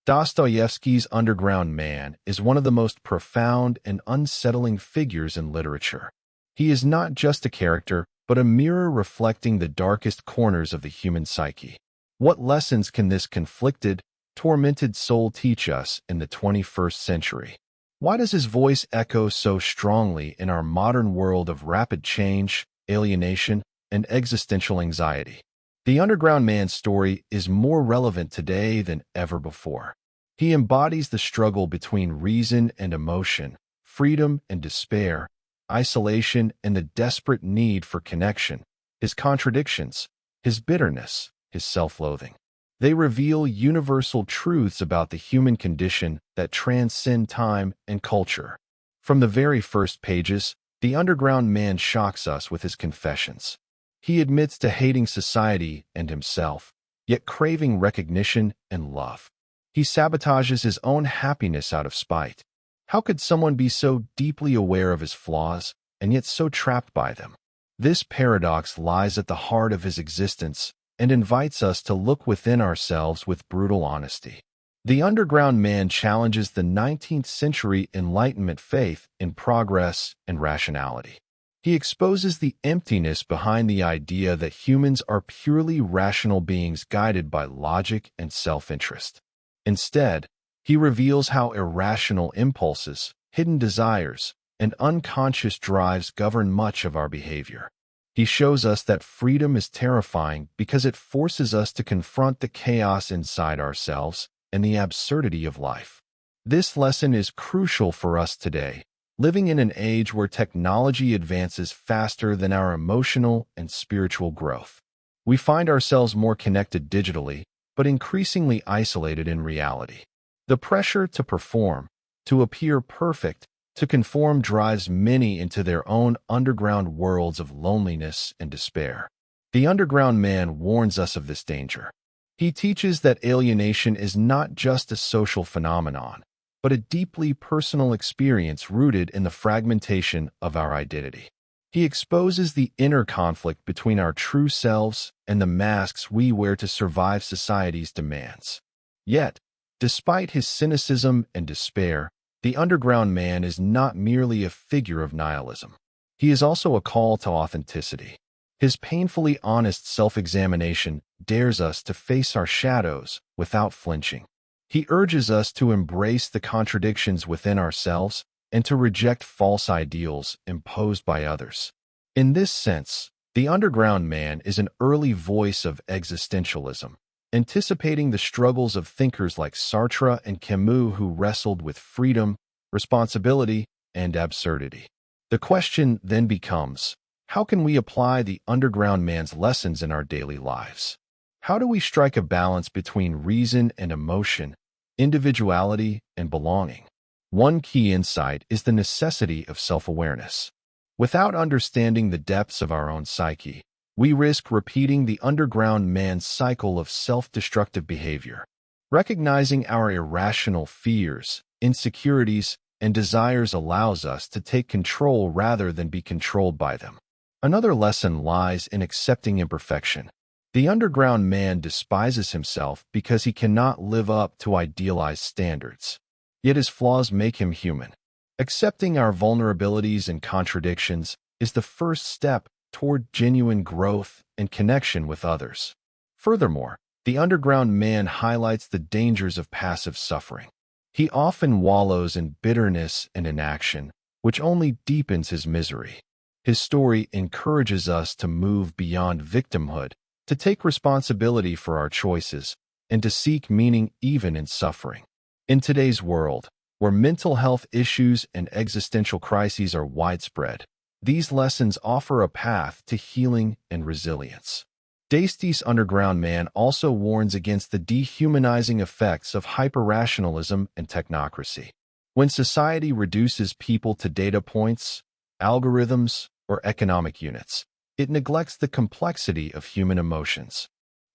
Dostoevsky's Underground Man is one of the most profound and unsettling figures in literature. He is not just a character, but a mirror reflecting the darkest corners of the human psyche. What lessons can this conflicted, tormented soul teach us in the 21st century? Why does his voice echo so strongly in our modern world of rapid change, alienation, and existential anxiety? The Underground Man's story is more relevant today than ever before. He embodies the struggle between reason and emotion, freedom and despair, isolation and the desperate need for connection, his contradictions, his bitterness, his self-loathing. They reveal universal truths about the human condition that transcend time and culture. From the very first pages, the Underground Man shocks us with his confessions. He admits to hating society and himself, yet craving recognition and love. He sabotages his own happiness out of spite. How could someone be so deeply aware of his flaws and yet so trapped by them? This paradox lies at the heart of his existence and invites us to look within ourselves with brutal honesty. The Underground Man challenges the 19th century Enlightenment faith in progress and rationality. He exposes the emptiness behind the idea that humans are purely rational beings guided by logic and self-interest. Instead, he reveals how irrational impulses, hidden desires, and unconscious drives govern much of our behavior. He shows us that freedom is terrifying because it forces us to confront the chaos inside ourselves and the absurdity of life. This lesson is crucial for us today, living in an age where technology advances faster than our emotional and spiritual growth. We find ourselves more connected digitally, but increasingly isolated in reality. The pressure to perform, to appear perfect, to conform drives many into their own underground worlds of loneliness and despair. The Underground Man warns us of this danger. He teaches that alienation is not just a social phenomenon, but a deeply personal experience rooted in the fragmentation of our identity. He exposes the inner conflict between our true selves and the masks we wear to survive society's demands. Yet, despite his cynicism and despair, the Underground Man is not merely a figure of nihilism. He is also a call to authenticity. His painfully honest self-examination dares us to face our shadows without flinching. He urges us to embrace the contradictions within ourselves and to reject false ideals imposed by others. In this sense, the Underground Man is an early voice of existentialism, anticipating the struggles of thinkers like Sartre and Camus who wrestled with freedom, responsibility, and absurdity. The question then becomes, how can we apply the Underground Man's lessons in our daily lives? How do we strike a balance between reason and emotion, individuality and belonging? One key insight is the necessity of self-awareness. Without understanding the depths of our own psyche, we risk repeating the Underground Man's cycle of self-destructive behavior. Recognizing our irrational fears, insecurities, and desires allows us to take control rather than be controlled by them. Another lesson lies in accepting imperfection. The Underground Man despises himself because he cannot live up to idealized standards. Yet his flaws make him human. Accepting our vulnerabilities and contradictions is the first step toward genuine growth and connection with others. Furthermore, the Underground Man highlights the dangers of passive suffering. He often wallows in bitterness and inaction, which only deepens his misery. His story encourages us to move beyond victimhood, to take responsibility for our choices, and to seek meaning even in suffering. In today's world, where mental health issues and existential crises are widespread, these lessons offer a path to healing and resilience. Dostoevsky's Underground Man also warns against the dehumanizing effects of hyper-rationalism and technocracy. When society reduces people to data points, algorithms, or economic units, it neglects the complexity of human emotions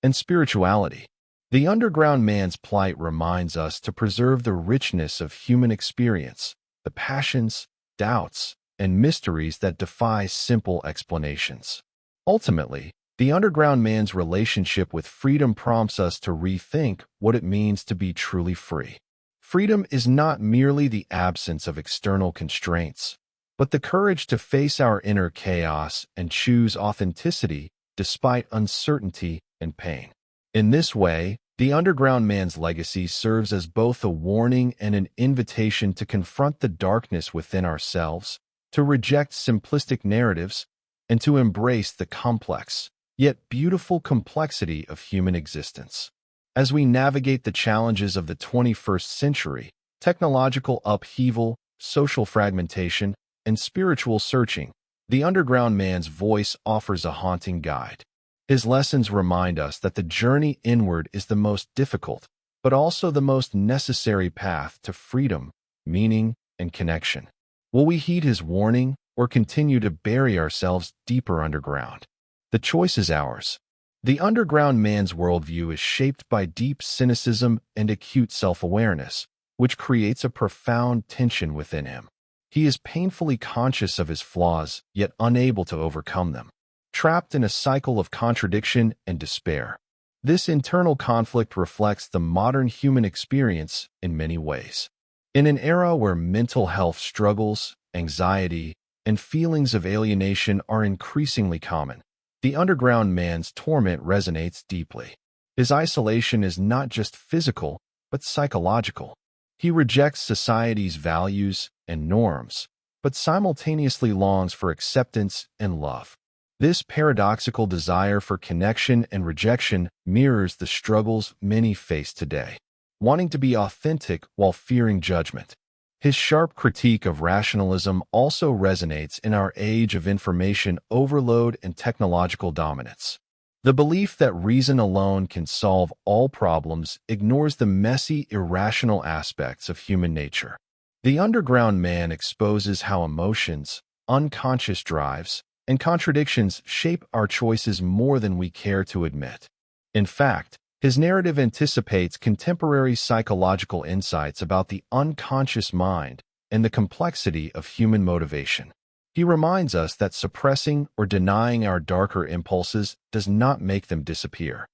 and spirituality. The Underground Man's plight reminds us to preserve the richness of human experience, the passions, doubts, and mysteries that defy simple explanations. Ultimately, The underground man's relationship with freedom prompts us to rethink what it means to be truly free. Freedom is not merely the absence of external constraints, but the courage to face our inner chaos and choose authenticity despite uncertainty and pain. In this way, the underground man's legacy serves as both a warning and an invitation to confront the darkness within ourselves, to reject simplistic narratives, and to embrace the complex, yet beautiful complexity of human existence. As we navigate the challenges of the 21st century, technological upheaval, social fragmentation, and spiritual searching, the underground man's voice offers a haunting guide. His lessons remind us that the journey inward is the most difficult, but also the most necessary path to freedom, meaning, and connection. Will we heed his warning or continue to bury ourselves deeper underground? The choice is ours. The underground man's worldview is shaped by deep cynicism and acute self-awareness, which creates a profound tension within him. He is painfully conscious of his flaws, yet unable to overcome them, trapped in a cycle of contradiction and despair. This internal conflict reflects the modern human experience in many ways. In an era where mental health struggles, anxiety, and feelings of alienation are increasingly common, the underground man's torment resonates deeply. His isolation is not just physical, but psychological. He rejects society's values and norms, but simultaneously longs for acceptance and love. This paradoxical desire for connection and rejection mirrors the struggles many face today, wanting to be authentic while fearing judgment. His sharp critique of rationalism also resonates in our age of information overload and technological dominance. The belief that reason alone can solve all problems ignores the messy, irrational aspects of human nature. The underground man exposes how emotions, unconscious drives, and contradictions shape our choices more than we care to admit. In fact, his narrative anticipates contemporary psychological insights about the unconscious mind and the complexity of human motivation. He reminds us that suppressing or denying our darker impulses does not make them disappear.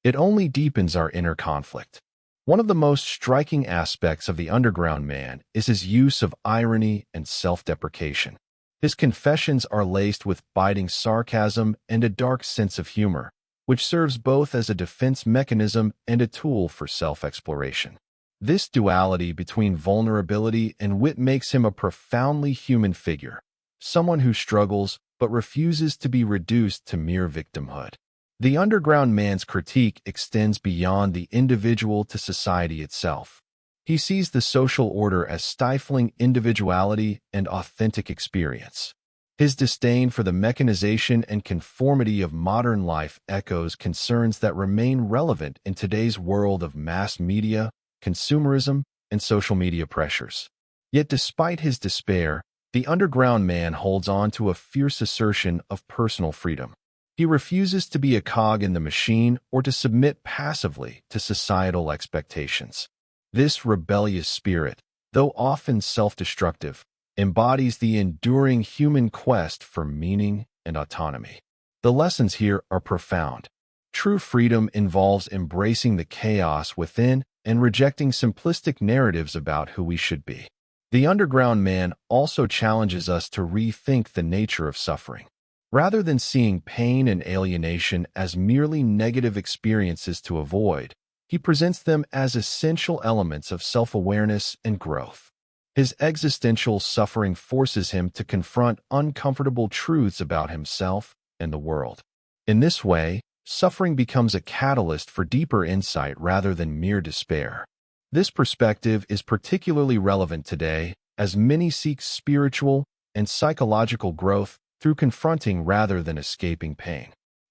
It only deepens our inner conflict. One of the most striking aspects of the underground man is his use of irony and self-deprecation. His confessions are laced with biting sarcasm and a dark sense of humor, which serves both as a defense mechanism and a tool for self-exploration. This duality between vulnerability and wit makes him a profoundly human figure, someone who struggles but refuses to be reduced to mere victimhood. The underground man's critique extends beyond the individual to society itself. He sees the social order as stifling individuality and authentic experience. His disdain for the mechanization and conformity of modern life echoes concerns that remain relevant in today's world of mass media, consumerism, and social media pressures. Yet despite his despair, the underground man holds on to a fierce assertion of personal freedom. He refuses to be a cog in the machine or to submit passively to societal expectations. This rebellious spirit, though often self-destructive, embodies the enduring human quest for meaning and autonomy. The lessons here are profound. True freedom involves embracing the chaos within and rejecting simplistic narratives about who we should be. The underground man also challenges us to rethink the nature of suffering. Rather than seeing pain and alienation as merely negative experiences to avoid, he presents them as essential elements of self-awareness and growth. His existential suffering forces him to confront uncomfortable truths about himself and the world. In this way, suffering becomes a catalyst for deeper insight rather than mere despair. This perspective is particularly relevant today, as many seek spiritual and psychological growth through confronting rather than escaping pain.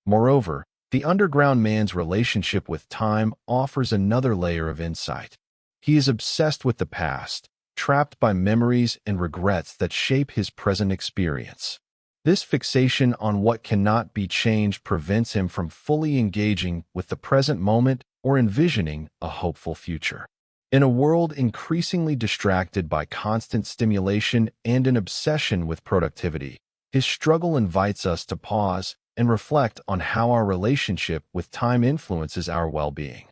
Moreover, the underground man's relationship with time offers another layer of insight. He is obsessed with the past, trapped by memories and regrets that shape his present experience. This fixation on what cannot be changed prevents him from fully engaging with the present moment or envisioning a hopeful future. In a world increasingly distracted by constant stimulation and an obsession with productivity, his struggle invites us to pause and reflect on how our relationship with time influences our well-being.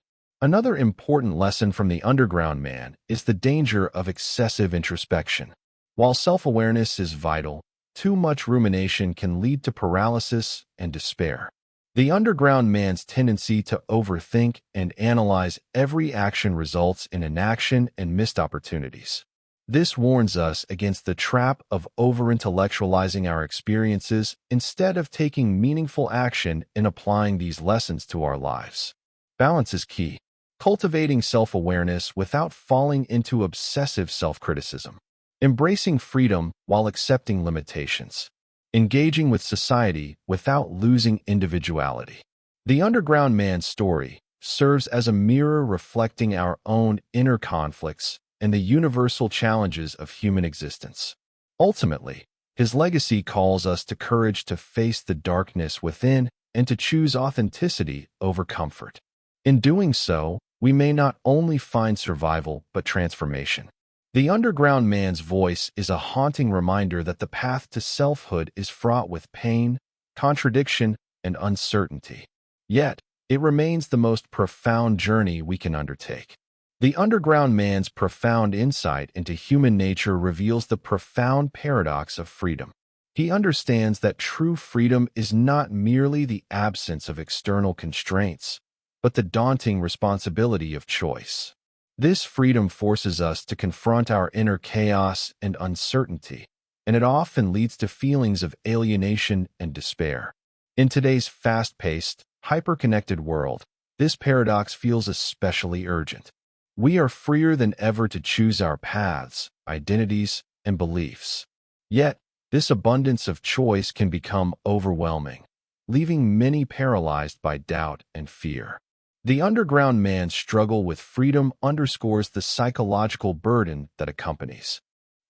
Another important lesson from the Underground Man is the danger of excessive introspection. While self-awareness is vital, too much rumination can lead to paralysis and despair. The Underground Man's tendency to overthink and analyze every action results in inaction and missed opportunities. This warns us against the trap of over-intellectualizing our experiences instead of taking meaningful action in applying these lessons to our lives. Balance is key. Cultivating self-awareness without falling into obsessive self-criticism. Embracing freedom while accepting limitations. Engaging with society without losing individuality. The Underground Man's story serves as a mirror reflecting our own inner conflicts and the universal challenges of human existence. Ultimately, his legacy calls us to courage to face the darkness within and to choose authenticity over comfort. In doing so, we may not only find survival but transformation. The Underground Man's voice is a haunting reminder that the path to selfhood is fraught with pain, contradiction, and uncertainty. Yet, it remains the most profound journey we can undertake. The Underground Man's profound insight into human nature reveals the profound paradox of freedom. He understands that true freedom is not merely the absence of external constraints, but the daunting responsibility of choice. This freedom forces us to confront our inner chaos and uncertainty, and it often leads to feelings of alienation and despair. In today's fast-paced, hyper-connected world, this paradox feels especially urgent. We are freer than ever to choose our paths, identities, and beliefs. Yet, this abundance of choice can become overwhelming, leaving many paralyzed by doubt and fear. The Underground Man's struggle with freedom underscores the psychological burden that accompanies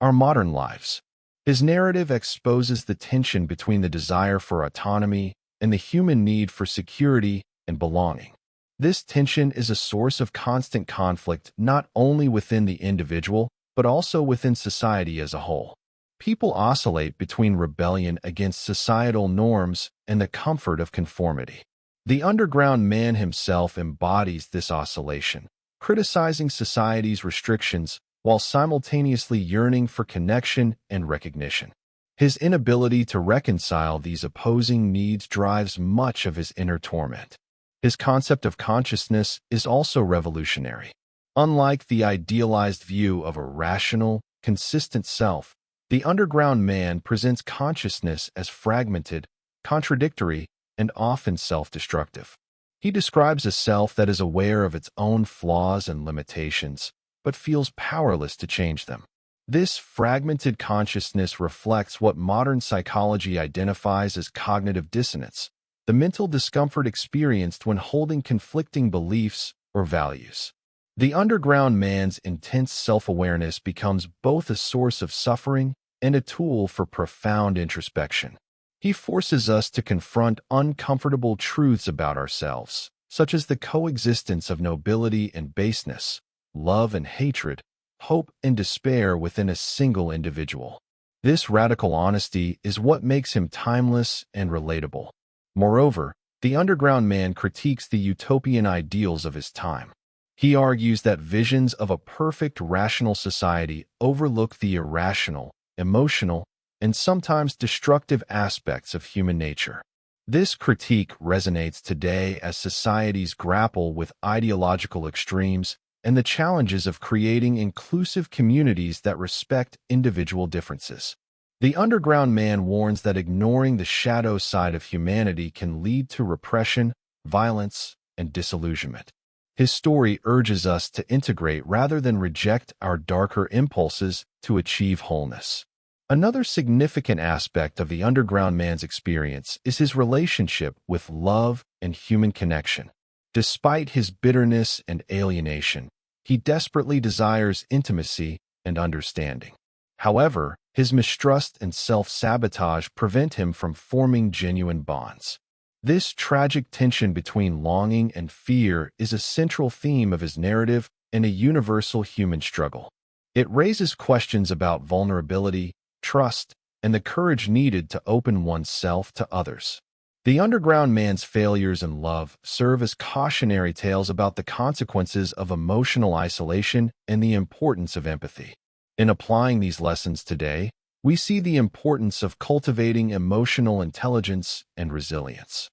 our modern lives. His narrative exposes the tension between the desire for autonomy and the human need for security and belonging. This tension is a source of constant conflict not only within the individual, but also within society as a whole. People oscillate between rebellion against societal norms and the comfort of conformity. The Underground Man himself embodies this oscillation, criticizing society's restrictions while simultaneously yearning for connection and recognition. His inability to reconcile these opposing needs drives much of his inner torment. His concept of consciousness is also revolutionary. Unlike the idealized view of a rational, consistent self, the Underground Man presents consciousness as fragmented, contradictory, and often self-destructive. He describes a self that is aware of its own flaws and limitations, but feels powerless to change them. This fragmented consciousness reflects what modern psychology identifies as cognitive dissonance, the mental discomfort experienced when holding conflicting beliefs or values. The Underground Man's intense self-awareness becomes both a source of suffering and a tool for profound introspection. He forces us to confront uncomfortable truths about ourselves, such as the coexistence of nobility and baseness, love and hatred, hope and despair within a single individual. This radical honesty is what makes him timeless and relatable. Moreover, the Underground Man critiques the utopian ideals of his time. He argues that visions of a perfect rational society overlook the irrational, emotional, and sometimes destructive aspects of human nature. This critique resonates today as societies grapple with ideological extremes and the challenges of creating inclusive communities that respect individual differences. The Underground Man warns that ignoring the shadow side of humanity can lead to repression, violence, and disillusionment. His story urges us to integrate rather than reject our darker impulses to achieve wholeness. Another significant aspect of the Underground Man's experience is his relationship with love and human connection. Despite his bitterness and alienation, he desperately desires intimacy and understanding. However, his mistrust and self-sabotage prevent him from forming genuine bonds. This tragic tension between longing and fear is a central theme of his narrative and a universal human struggle. It raises questions about vulnerability, trust, and the courage needed to open oneself to others. The underground man's failures in love serve as cautionary tales about the consequences of emotional isolation and the importance of empathy. In applying these lessons today, we see the importance of cultivating emotional intelligence and resilience.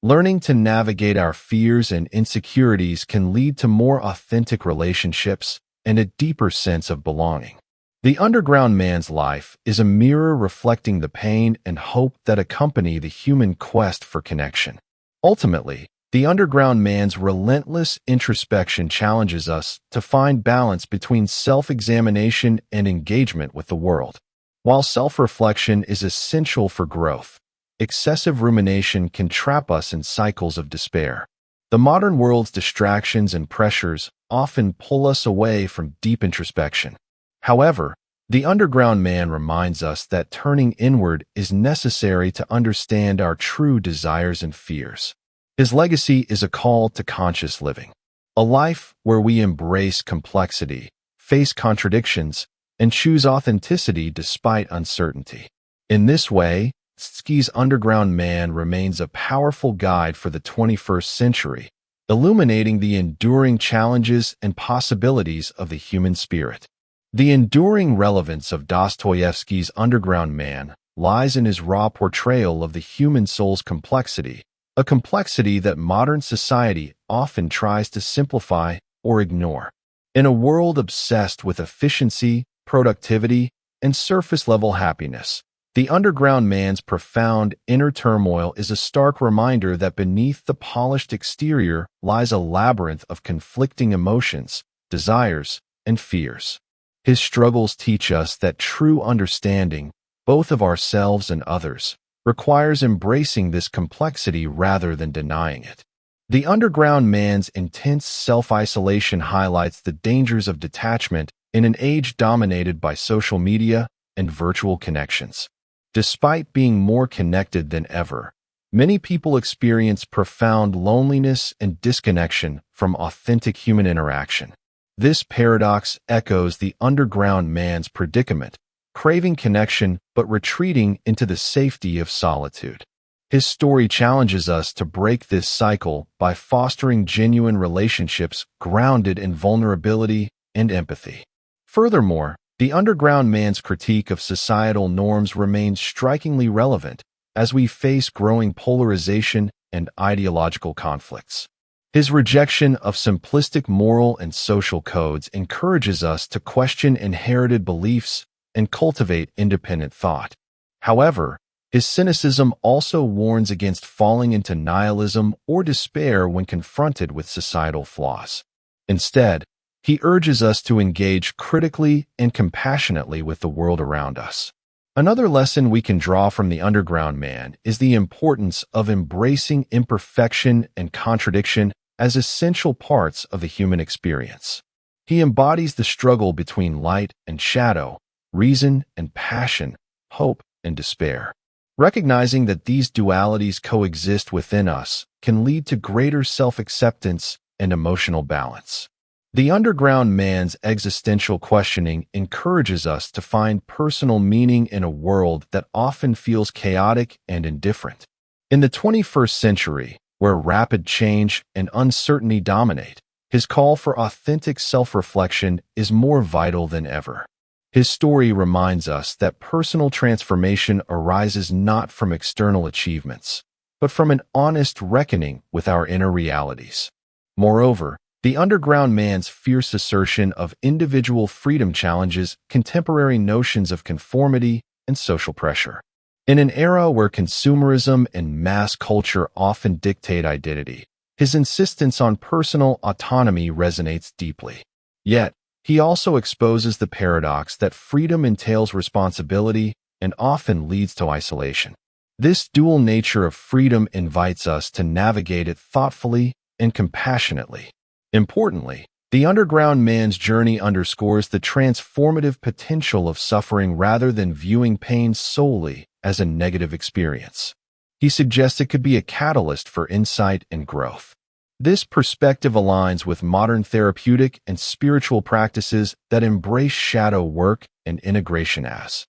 Learning to navigate our fears and insecurities can lead to more authentic relationships and a deeper sense of belonging. The underground man's life is a mirror reflecting the pain and hope that accompany the human quest for connection. Ultimately, the underground man's relentless introspection challenges us to find balance between self-examination and engagement with the world. While self-reflection is essential for growth, excessive rumination can trap us in cycles of despair. The modern world's distractions and pressures often pull us away from deep introspection. However, the underground man reminds us that turning inward is necessary to understand our true desires and fears. His legacy is a call to conscious living, a life where we embrace complexity, face contradictions, and choose authenticity despite uncertainty. In this way, Dostoevsky's Underground Man remains a powerful guide for the 21st century, illuminating the enduring challenges and possibilities of the human spirit. The enduring relevance of Dostoevsky's Underground Man lies in his raw portrayal of the human soul's complexity, a complexity that modern society often tries to simplify or ignore. In a world obsessed with efficiency, productivity, and surface-level happiness, the underground man's profound inner turmoil is a stark reminder that beneath the polished exterior lies a labyrinth of conflicting emotions, desires, and fears. His struggles teach us that true understanding, both of ourselves and others, requires embracing this complexity rather than denying it. The underground man's intense self-isolation highlights the dangers of detachment in an age dominated by social media and virtual connections. Despite being more connected than ever, many people experience profound loneliness and disconnection from authentic human interaction. This paradox echoes the underground man's predicament, craving connection but retreating into the safety of solitude. His story challenges us to break this cycle by fostering genuine relationships grounded in vulnerability and empathy. Furthermore, the underground man's critique of societal norms remains strikingly relevant as we face growing polarization and ideological conflicts. His rejection of simplistic moral and social codes encourages us to question inherited beliefs and cultivate independent thought. However, his cynicism also warns against falling into nihilism or despair when confronted with societal flaws. Instead, he urges us to engage critically and compassionately with the world around us. Another lesson we can draw from the underground man is the importance of embracing imperfection and contradiction as essential parts of the human experience. He embodies the struggle between light and shadow, reason and passion, hope and despair. Recognizing that these dualities coexist within us can lead to greater self-acceptance and emotional balance. The underground man's existential questioning encourages us to find personal meaning in a world that often feels chaotic and indifferent. In the 21st century, where rapid change and uncertainty dominate, his call for authentic self-reflection is more vital than ever. His story reminds us that personal transformation arises not from external achievements, but from an honest reckoning with our inner realities. Moreover, the underground man's fierce assertion of individual freedom challenges contemporary notions of conformity and social pressure. In an era where consumerism and mass culture often dictate identity, his insistence on personal autonomy resonates deeply. Yet, he also exposes the paradox that freedom entails responsibility and often leads to isolation. This dual nature of freedom invites us to navigate it thoughtfully and compassionately. Importantly, the underground man's journey underscores the transformative potential of suffering rather than viewing pain solely as a negative experience. He suggests it could be a catalyst for insight and growth. This perspective aligns with modern therapeutic and spiritual practices that embrace shadow work and integration as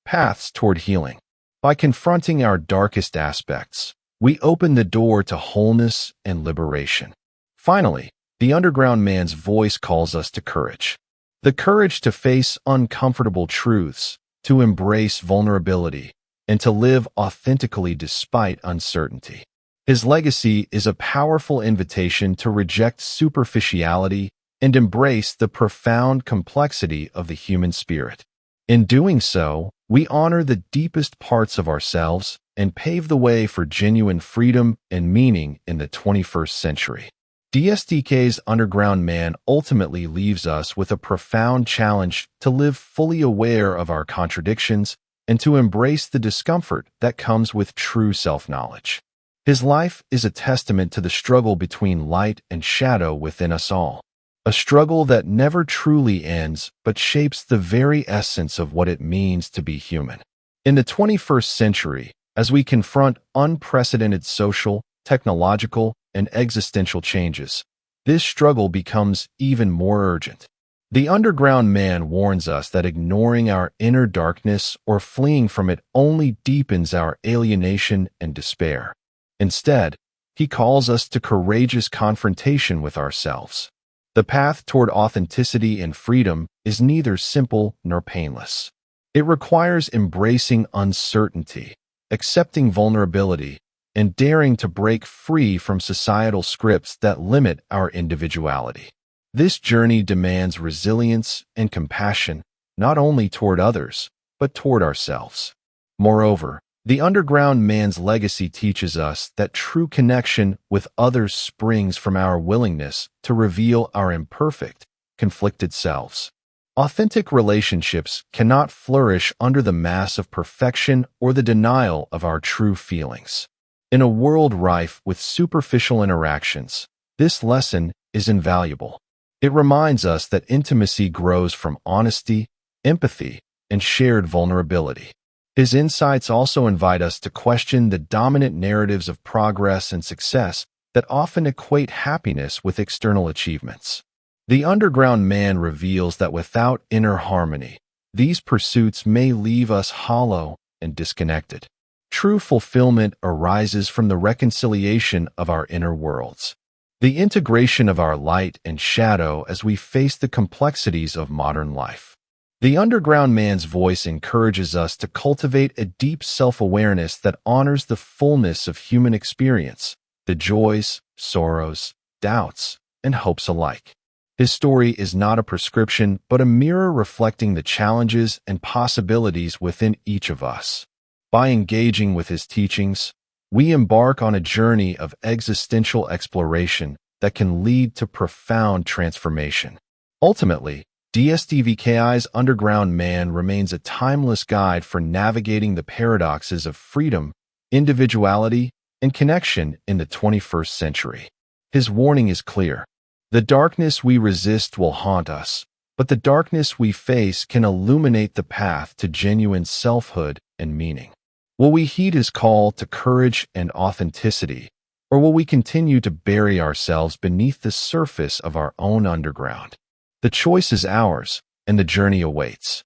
paths toward healing. By confronting our darkest aspects, we open the door to wholeness and liberation. Finally, the underground man's voice calls us to courage. The courage to face uncomfortable truths, to embrace vulnerability, and to live authentically despite uncertainty. His legacy is a powerful invitation to reject superficiality and embrace the profound complexity of the human spirit. In doing so, we honor the deepest parts of ourselves and pave the way for genuine freedom and meaning in the 21st century. DSTK's Underground Man ultimately leaves us with a profound challenge to live fully aware of our contradictions and to embrace the discomfort that comes with true self-knowledge. His life is a testament to the struggle between light and shadow within us all, a struggle that never truly ends but shapes the very essence of what it means to be human. In the 21st century, as we confront unprecedented social, technological, and existential changes, this struggle becomes even more urgent. The Underground Man warns us that ignoring our inner darkness or fleeing from it only deepens our alienation and despair. Instead, he calls us to courageous confrontation with ourselves. The path toward authenticity and freedom is neither simple nor painless. It requires embracing uncertainty, accepting vulnerability, and daring to break free from societal scripts that limit our individuality. This journey demands resilience and compassion, not only toward others, but toward ourselves. Moreover, the Underground Man's legacy teaches us that true connection with others springs from our willingness to reveal our imperfect, conflicted selves. Authentic relationships cannot flourish under the mask of perfection or the denial of our true feelings. In a world rife with superficial interactions, this lesson is invaluable. It reminds us that intimacy grows from honesty, empathy, and shared vulnerability. His insights also invite us to question the dominant narratives of progress and success that often equate happiness with external achievements. The Underground Man reveals that without inner harmony, these pursuits may leave us hollow and disconnected. True fulfillment arises from the reconciliation of our inner worlds, the integration of our light and shadow as we face the complexities of modern life. The Underground Man's voice encourages us to cultivate a deep self-awareness that honors the fullness of human experience, the joys, sorrows, doubts, and hopes alike. His story is not a prescription, but a mirror reflecting the challenges and possibilities within each of us. By engaging with his teachings, we embark on a journey of existential exploration that can lead to profound transformation. Ultimately, DSTVKI's Underground Man remains a timeless guide for navigating the paradoxes of freedom, individuality, and connection in the 21st century. His warning is clear. The darkness we resist will haunt us, but the darkness we face can illuminate the path to genuine selfhood and meaning. Will we heed his call to courage and authenticity, or will we continue to bury ourselves beneath the surface of our own underground? The choice is ours, and the journey awaits.